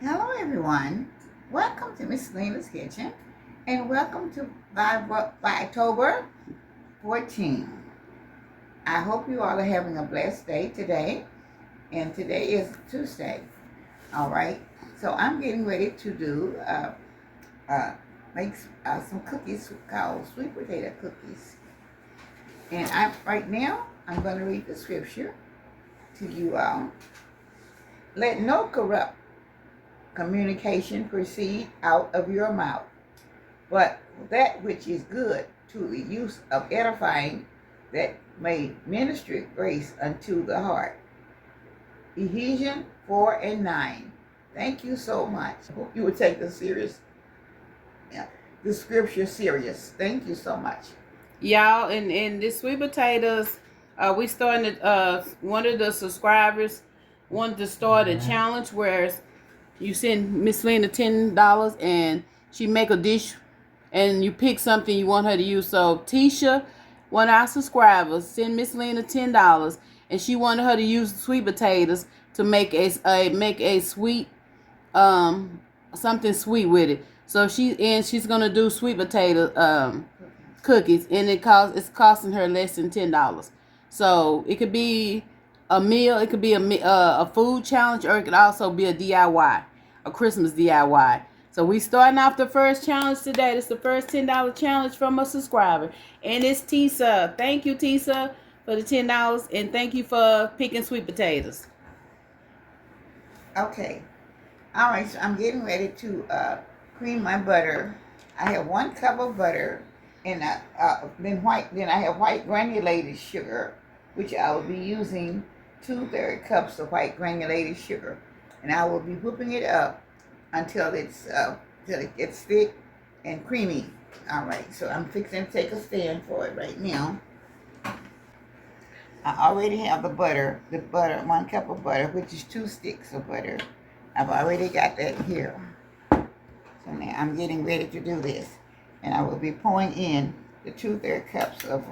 Hello everyone, welcome to Miss Lena's Kitchen and welcome to October 14. I hope you all are having a blessed day today, and today is Tuesday. Alright, so I'm getting ready to do make some cookies called sweet potato cookies. And right now I'm going to read the scripture to you all. Let no corrupt communication proceed out of your mouth, but that which is good to the use of edifying, that may minister grace unto the heart. Ephesians 4:9. Thank you so much. I hope you would take the scripture serious. Thank you so much. Y'all, and this sweet potatoes, we starting to, one of the subscribers wanted to start a challenge where you send Miss Lena $10 and she make a dish and you pick something you want her to use. So TISSA, one of our subscribers, sent Miss Lena $10 and she wanted her to use sweet potatoes to make a sweet something sweet with it. So she's gonna do sweet potato cookies, and it's costing her less than $10. So it could be a meal, it could be a food challenge, or it could also be a DIY, a Christmas DIY. So we starting off the first challenge today. This is the first $10 challenge from a subscriber, and it's TISSA. Thank you, TISSA, for the $10, and thank you for picking sweet potatoes. Okay. All right, so I'm getting ready to cream my butter. I have 1 cup of butter, and then I have white granulated sugar, which I will be using 2/3 cups of white granulated sugar, and I will be whipping it up until it gets thick and creamy. All right, so I'm fixing to take a stand for it right now. I already have the butter, 1 cup of butter, which is 2 sticks of butter. I've already got that here. So now I'm getting ready to do this. And I will be pouring in the 2/3 cups of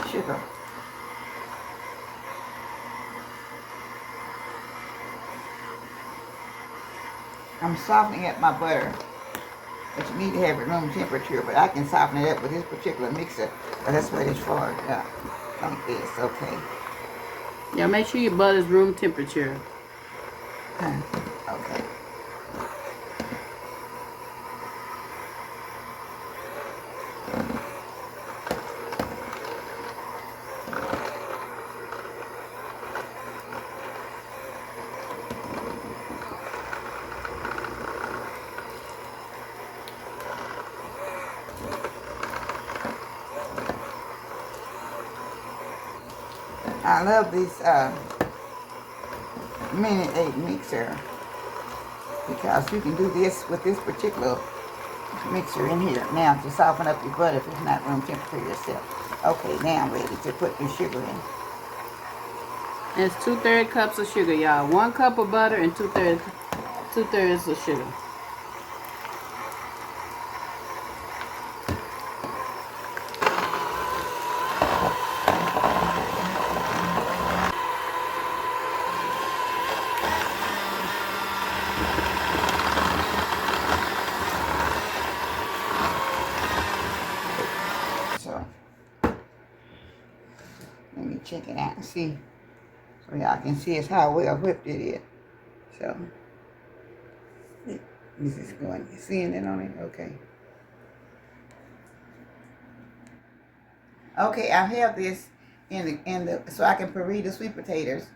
sugar. I'm softening up my butter, but you need to have it room temperature, but I can soften it up with this particular mixer. But that's what it's for, like this, okay. Yeah, make sure your butter's room temperature. Okay. I love this Minute 8 mixer because you can do this with this particular mixer in here now to soften up your butter if it's not room temperature yourself. Okay, now I'm ready to put the sugar in. And it's 2/3 cups of sugar, y'all. 1 cup of butter and 2/3 of sugar. So let me check it out and see, so y'all can see it's how well whipped it is. So this is going, seeing it on it, okay. Okay, I have this in the so I can puree the sweet potatoes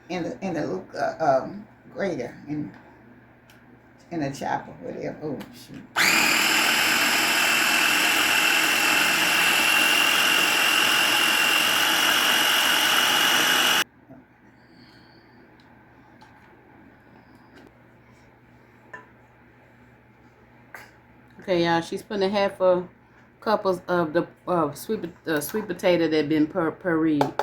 in the little grater in the chopper, whatever. Oh shoot. Okay, y'all. She's putting a half a cup of the sweet potato that been pureed.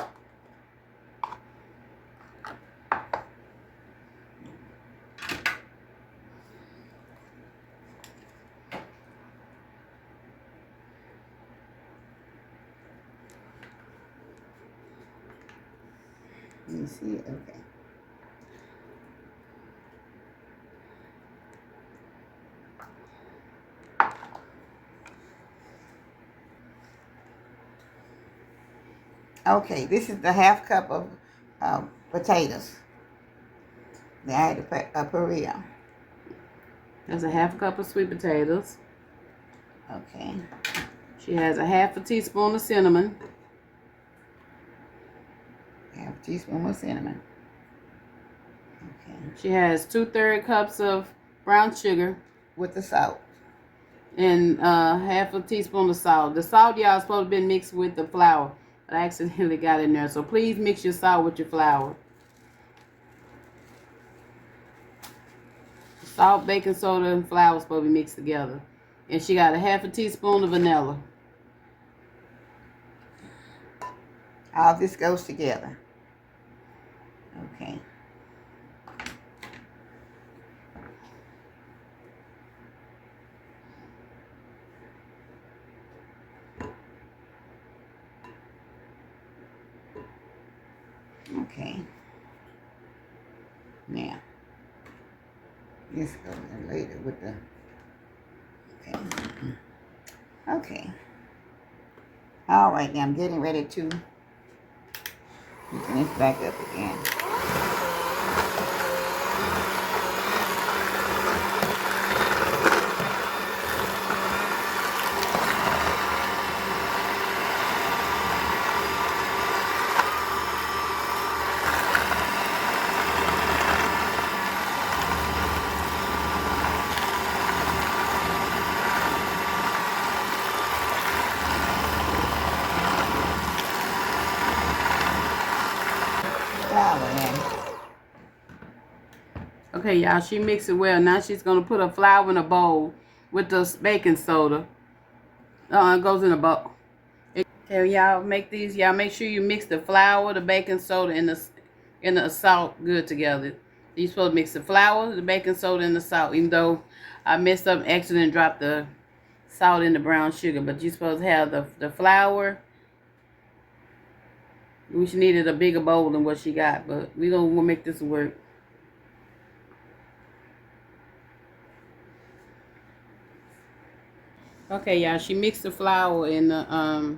You see it? Okay. Okay, this is the half cup of potatoes that I had to put Perea. That's a half cup of sweet potatoes. Okay. She has a half a teaspoon of cinnamon. Half a teaspoon of cinnamon. Okay. She has 2/3 cups of brown sugar. With the salt. And half a teaspoon of salt. The salt, y'all, is supposed to be mixed with the flour, but I accidentally got in there. So please mix your salt with your flour. Salt, baking soda, and flour is supposed to be mixed together. And she got a half a teaspoon of vanilla. All this goes together. Okay. Okay. Now, this goes in later with the. Okay. Okay. All right, now I'm getting ready to put this back up again. Flour in. Okay, y'all, she mixed it well. Now she's going to put her flour in a bowl with the baking soda. It goes in a bowl. Okay, y'all make these. Y'all make sure you mix the flour, the baking soda, and the salt good together. You're supposed to mix the flour, the baking soda, and the salt. Even though I messed up and accidentally dropped the salt in the brown sugar, but you're supposed to have the flour. She needed a bigger bowl than what she got, but we'll make this work. Okay, y'all. She mixed the flour and the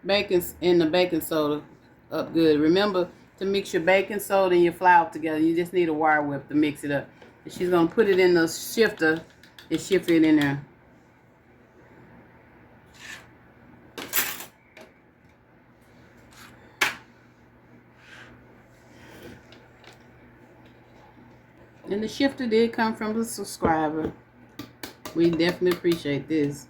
baking soda up good. Remember to mix your baking soda and your flour together. You just need a wire whip to mix it up. And she's gonna put it in the shifter and shift it in there. And the shifter did come from the subscriber. We definitely appreciate this.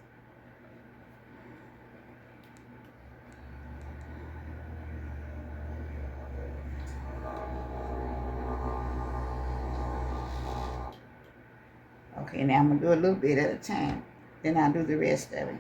Okay, now I'm going to do a little bit at a time. Then I'll do the rest of it.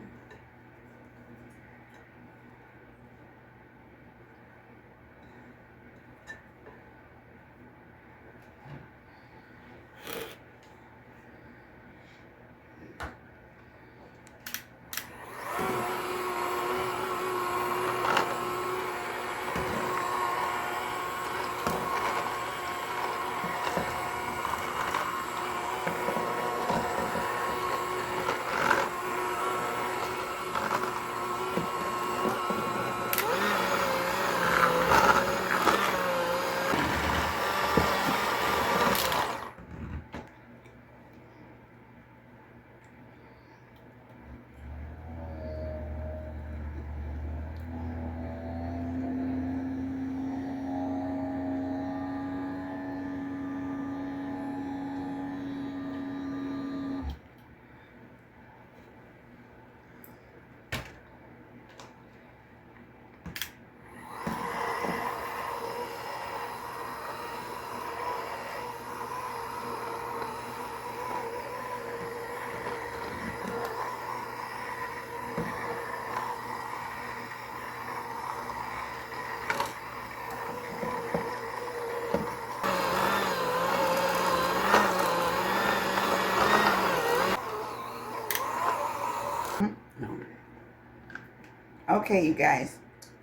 Okay, you guys,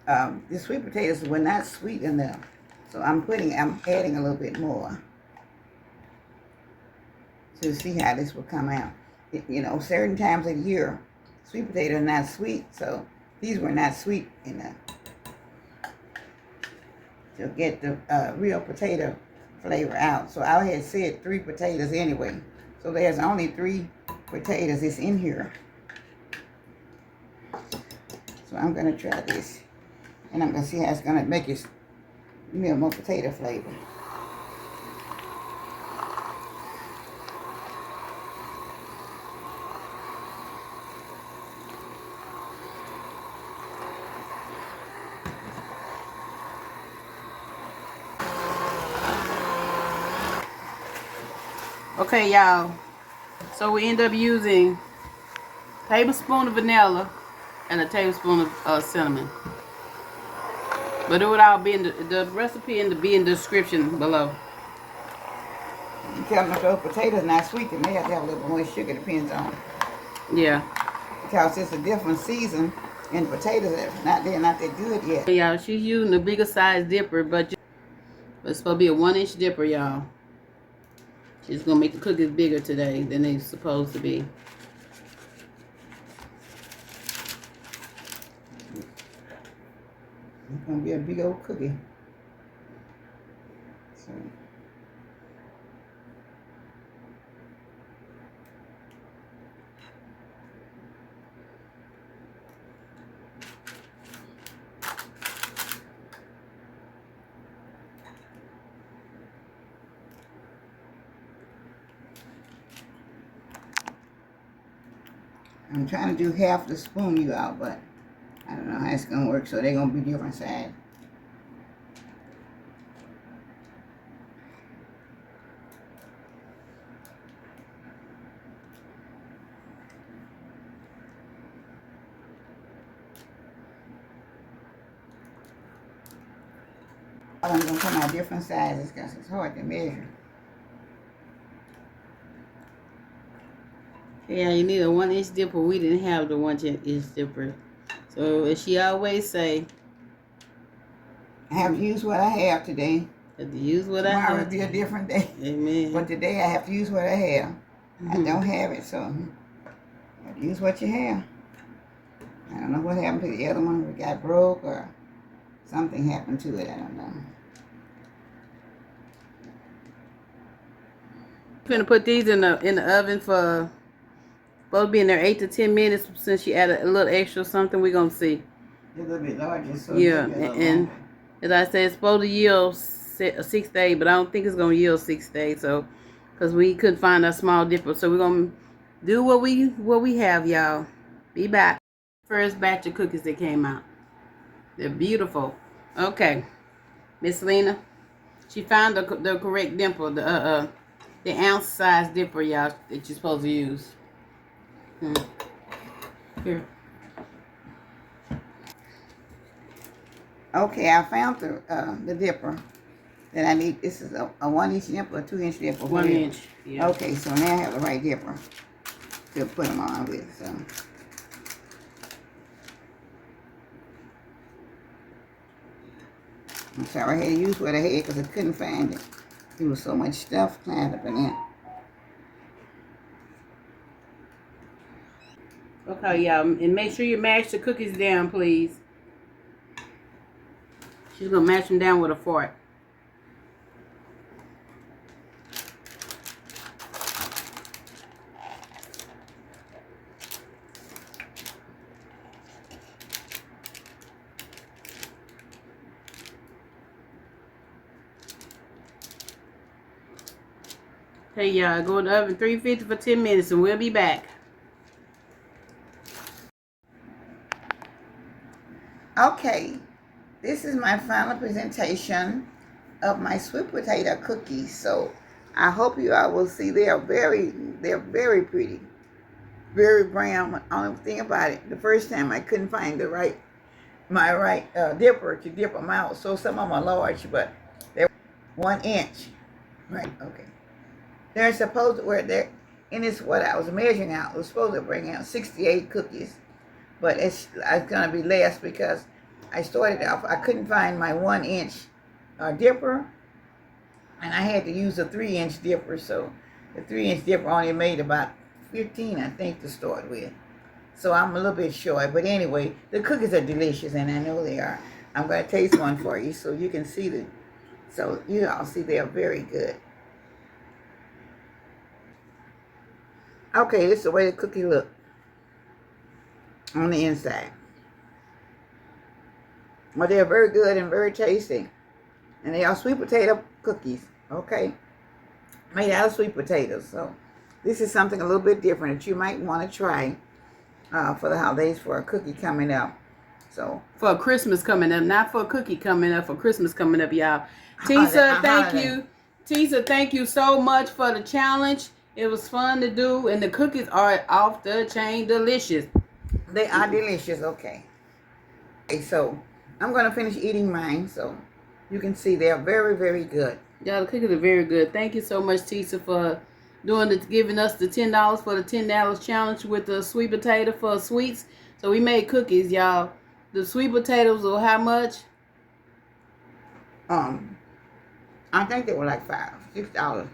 the sweet potatoes were not sweet enough, so I'm adding a little bit more to see how this will come out. Certain times of the year, sweet potatoes are not sweet, so these were not sweet enough. to get the real potato flavor out. So I had said 3 potatoes anyway. So there's only 3 potatoes that's in here. So I'm going to try this. And I'm going to see how it's going to make it more potato flavor. Okay, y'all. So we end up using a tablespoon of vanilla and a tablespoon of cinnamon. But it would all be in the recipe in the description below. You tell them if those potatoes not sweet, they may have to have a little more sugar, depends on. Yeah. Because it's a different season and potatoes they're not that good yet. Y'all, she's using a bigger size dipper, but it's supposed to be a 1-inch dipper, y'all. She's gonna make the cookies bigger today than they're supposed to be. It's gonna be a big old cookie. So I'm trying to do half the spoon you out, but I don't know how it's gonna work, so they're gonna be different size. I'm gonna come out different sizes because it's hard to measure. Yeah, you need a 1-inch dipper. We didn't have the 1-inch dipper. So as she always say, I have to use what I have today. have to use what I Tomorrow have. will be a different day. Amen. But today I have to use what I have. I don't have it, so you have to use what you have. I don't know what happened to the other one. It got broke or something happened to it. I don't know. Gonna put these in the oven for supposed to be in there 8 to 10 minutes. Since she added a little extra something, we're gonna see. They're a little bit larger, so Yeah, maybe a little and longer. as I said, it's supposed to yield 6 to 8, but I don't think it's gonna yield 6 to 8. So, because we couldn't find a small dipper, so we're gonna do what we have, y'all. Be back. First batch of cookies that came out. They're beautiful. Okay, Miss Lena, she found the correct dipper, the ounce size dipper, y'all, that you're supposed to use. Here. Okay, I found the dipper that I need. This is a 1-inch dipper, a 2-inch dipper. 1 inch. Yeah. Okay, so now I have the right dipper to put them on with. I'm sorry, I had to use what I had because I couldn't find it. There was so much stuff climbed up in there. Okay, y'all, and make sure you mash the cookies down, please. She's gonna mash them down with a fork. Hey, y'all, go in the oven 350 for 10 minutes, and we'll be back. Okay, this is my final presentation of my sweet potato cookies. So I hope you all will see they're very pretty, very brown. Only thing about it, the first time I couldn't find my right dipper to dip them out. So some of them are large, but they're 1 inch. Right? Okay. They're supposed to and it's what I was measuring out. It was supposed to bring out 68 cookies. But it's going to be less because I started off, I couldn't find my 1-inch dipper, and I had to use a 3-inch dipper, so the 3-inch dipper only made about 15, I think, to start with. So I'm a little bit short, but anyway, the cookies are delicious, and I know they are. I'm going to taste one for you so you can see the. So you all see they're very good. Okay, this is the way the cookie look on the inside. Well, they're very good and very tasty. And they are sweet potato cookies, okay? Made out of sweet potatoes. So this is something a little bit different that you might want to try for the holidays, for a cookie coming up. So for Christmas coming up, not for a cookie coming up, for Christmas coming up, y'all. TISSA, thank you. TISSA, thank you so much for the challenge. It was fun to do, and the cookies are off the chain delicious. They are delicious, okay. Okay, so I'm going to finish eating mine, so you can see they're very, very good. Y'all, the cookies are very good. Thank you so much, TISSA, for giving us the $10 for the $10 challenge with the sweet potato for sweets. So we made cookies, y'all. The sweet potatoes were how much? I think they were like $6.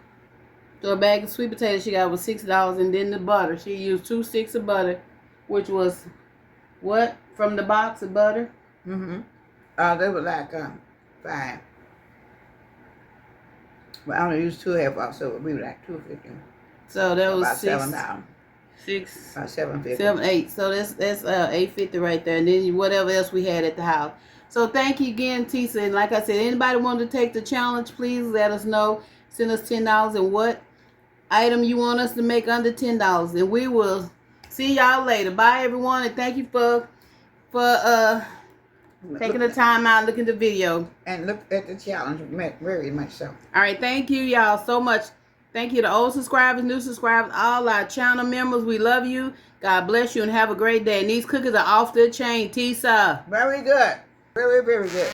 So a bag of sweet potatoes she got was $6, and then the butter. She used 2 sticks of butter, which was what from the box of butter? They were like $5. Well, I only used 2 half off, so it would be like $2.50. So that was about $7. $7. About $7.50. 7, 8. So that's $8.50 right there, and then whatever else we had at the house. So thank you again, TISSA. And like I said, anybody want to take the challenge, please let us know. Send us $10 and what item you want us to make under $10, and we will see y'all later. Bye, everyone, and thank you for taking the time out, looking at the video. And look at the challenge very much so. All right, thank you, y'all, so much. Thank you to old subscribers, new subscribers, all our channel members. We love you. God bless you, and have a great day. And these cookies are off the chain, TISSA. Very good. Very, very good.